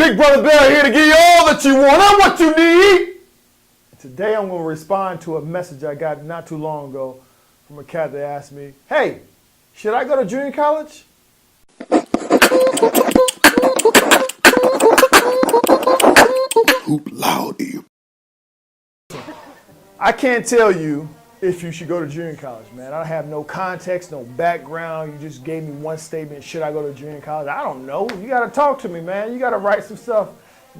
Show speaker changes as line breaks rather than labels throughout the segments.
Big Brother Bear here to give you all that you want and what you need. Today I'm going to respond to a message I got not too long ago from a cat that asked me, hey, should I go to junior college?
Hoop loud, you.
I can't tell you if you should go to junior college, man. I have no context, no background. You just gave me one statement, should I go to junior college? I don't know. You got to talk to me, man. You got to write some stuff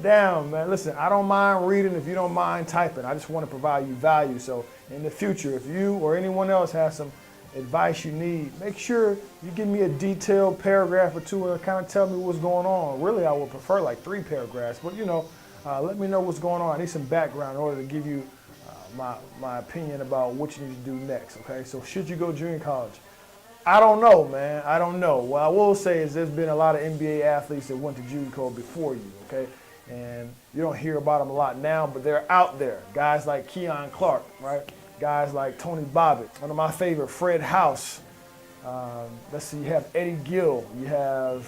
down, man. Listen, I don't mind reading if you don't mind typing. I just want to provide you value. So in the future, if you or anyone else has some advice you need, make sure you give me a detailed paragraph or two and kind of tell me what's going on. Really, I would prefer like 3 paragraphs, but let me know what's going on. I need some background in order to give you my opinion about what you need to do next, okay? So should you go junior college? I don't know, man. I don't know. What I will say is there's been a lot of NBA athletes that went to JUCO before you, okay? And you don't hear about them a lot now, but they're out there. Guys like Keon Clark, right? Guys like Tony Bobbitt. One of my favorite, Fred House. Let's see, you have Eddie Gill. You have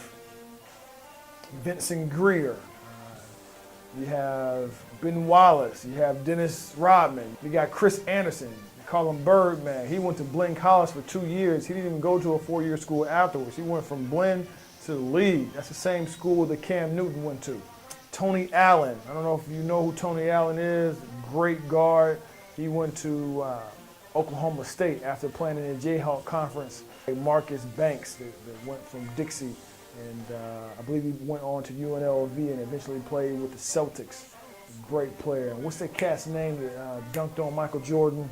Vincent Greer. You have Ben Wallace. You have Dennis Rodman. You got Chris Anderson. You call him Birdman. He went to Blinn College for 2 years. He didn't even go to a 4-year school afterwards. He went from Blinn to the league. That's the same school that Cam Newton went to. Tony Allen. I don't know if you know who Tony Allen is. Great guard. He went to Oklahoma State after playing in the Jayhawk Conference. Marcus Banks that went from Dixie. And I believe he went on to UNLV and eventually played with the Celtics. Great player. And what's that cat's name that dunked on Michael Jordan?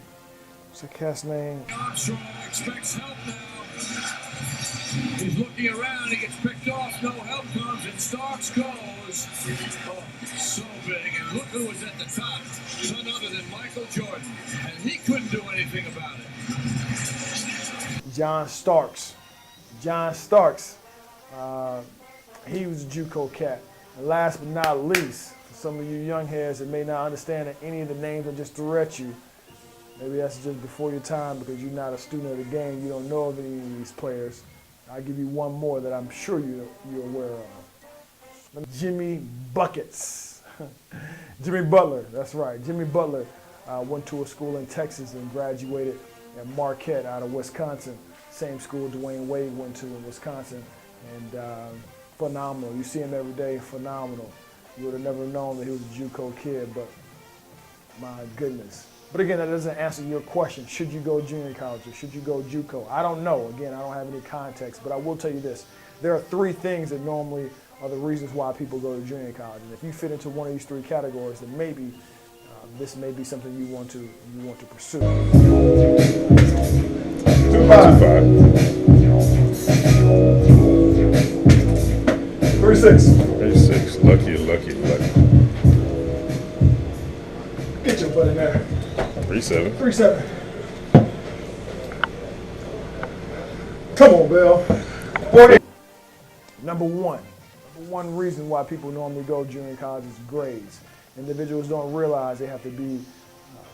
What's that cat's name?
Armstrong expects help now. He's looking around. He gets picked off. No help comes, and Starks goes. Oh, so big. And look who was at the top. None other than Michael Jordan. And he couldn't do anything about it.
John Starks. John Starks. He was a JUCO cat. And last but not least, for some of you young heads that may not understand any of the names I just threw at you, maybe that's just before your time because you're not a student of the game, you don't know of any of these players. I'll give you one more that I'm sure you're aware of. Jimmy Buckets. Jimmy Butler, that's right. Jimmy Butler went to a school in Texas and graduated at Marquette out of Wisconsin. Same school Dwayne Wade went to in Wisconsin. And phenomenal. You see him every day, phenomenal. You would have never known that he was a JUCO kid, but my goodness. But again, that doesn't answer your question. Should you go junior college or should you go JUCO? I don't know. Again, I don't have any context, but I will tell you this. There are 3 things that normally are the reasons why people go to junior college. And if you fit into one of these 3 categories, then maybe this may be something you want to pursue. 2-5. 36.
36. Lucky.
Get your butt in there.
37.
37. Come on, Bill. 40. Number one reason why people normally go to junior college is grades. Individuals don't realize they have to be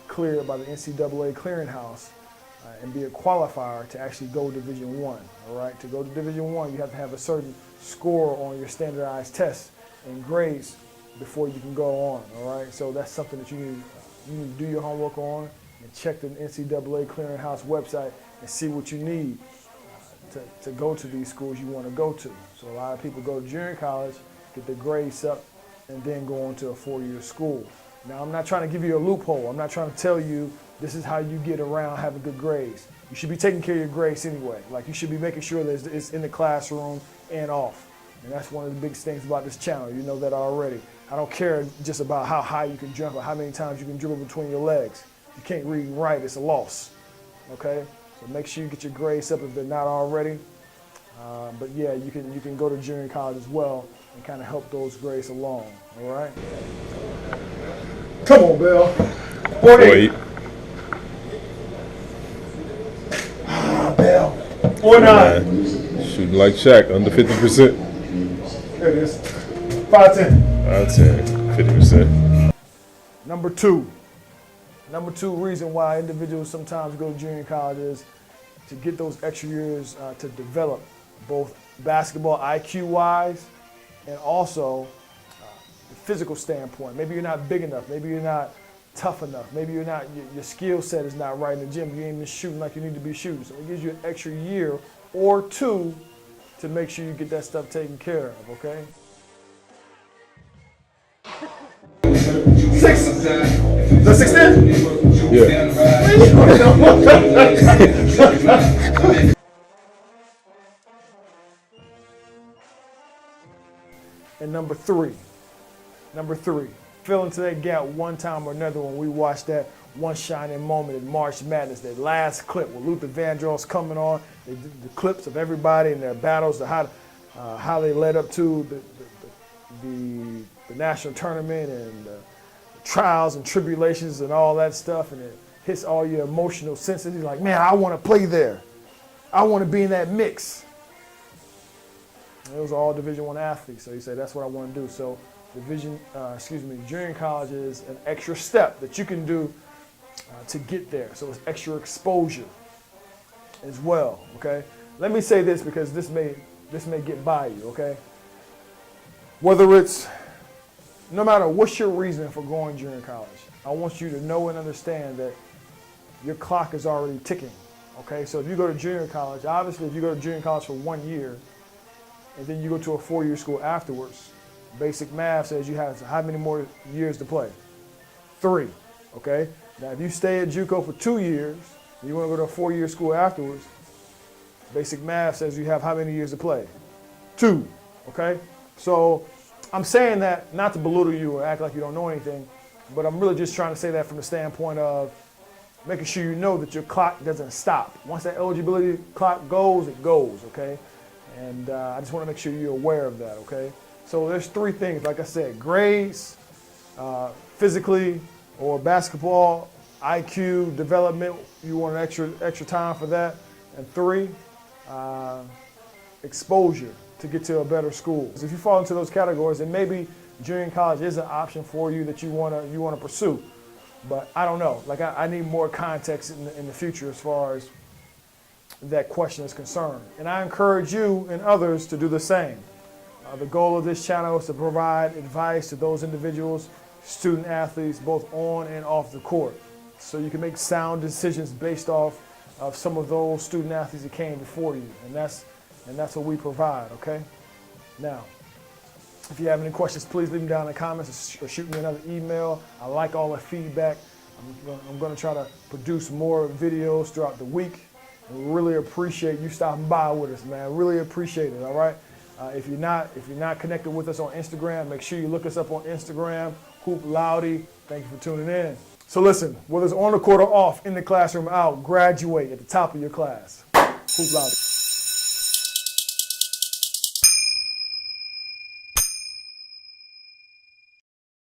cleared by the NCAA clearinghouse and be a qualifier to actually go Division I. All right, to go to Division I, you have to have a certain score on your standardized tests and grades before you can go on. All right, so that's something that you need to do your homework on and check the NCAA clearinghouse website and see what you need to go to these schools you want to go to. So a lot of people go to junior college, get their grades up, and then go on to a 4-year school. Now, I'm not trying to give you a loophole. I'm not trying to tell you this is how you get around having good grades. You should be taking care of your grades anyway. Like, you should be making sure that it's in the classroom and off. And that's one of the biggest things about this channel. You know that already. I don't care just about how high you can jump or how many times you can dribble between your legs. If you can't read and write, it's a loss. Okay? So make sure you get your grades up if they're not already. But yeah, you can go to junior college as well and kind of help those grades along. All right? Come on, Bill. 48. Bill. 49.
Shooting like Shaq, under 50%.
There it is. 5'10".
5'10", 50%.
Number two reason why individuals sometimes go to junior college is to get those extra years to develop both basketball IQ-wise and also physical standpoint. Maybe you're not big enough. Maybe you're not tough enough. Maybe you're not, your skill set is not right in the gym. You ain't even shooting like you need to be shooting. So it gives you an extra year or two to make sure you get that stuff taken care of, okay?
6. Is that 6'10"?
Yeah.
And number three, fill into that gap one time or another when we watch that one shining moment in March Madness, that last clip where Luther Vandross coming on, they did the clips of everybody in their battles, how they led up to the national tournament and the trials and tribulations and all that stuff, and it hits all your emotional senses. He's like, man, I want to play there. I want to be in that mix. Those are all Division I athletes, so he said that's what I want to do. So junior college is an extra step that you can do to get there. So it's extra exposure as well, okay? Let me say this because this may get by you, okay? Whether it's, no matter what's your reason for going junior college, I want you to know and understand that your clock is already ticking, okay? So if you go to junior college, obviously if you go to junior college for 1 year, and then you go to a 4-year school afterwards, basic math says you have how many more years to play? 3, okay? Now, if you stay at JUCO for 2 years, and you want to go to a 4-year school afterwards, basic math says you have how many years to play? 2, okay? So I'm saying that not to belittle you or act like you don't know anything, but I'm really just trying to say that from the standpoint of making sure you know that your clock doesn't stop. Once that eligibility clock goes, it goes, okay? And I just want to make sure you're aware of that, okay? So there's 3 things, like I said, grades, physically or basketball, IQ, development, you want an extra time for that. And 3, exposure to get to a better school. If you fall into those categories, then maybe junior college is an option for you that you want to pursue. But I don't know, like I need more context in the future as far as that question is concerned. And I encourage you and others to do the same. The goal of this channel is to provide advice to those individuals, student athletes, both on and off the court, so you can make sound decisions based off of some of those student athletes that came before you. And that's what we provide, okay? Now, if you have any questions, please leave them down in the comments or shoot me another email. I like all the feedback. I'm going to try to produce more videos throughout the week. And really appreciate you stopping by with us, man. Really appreciate it, all right? If you're not connected with us on Instagram, make sure you look us up on Instagram, Hoop Loudy. Thank you for tuning in. So listen, whether it's on the court or off, in the classroom, out, graduate at the top of your class. Hoop Loudy.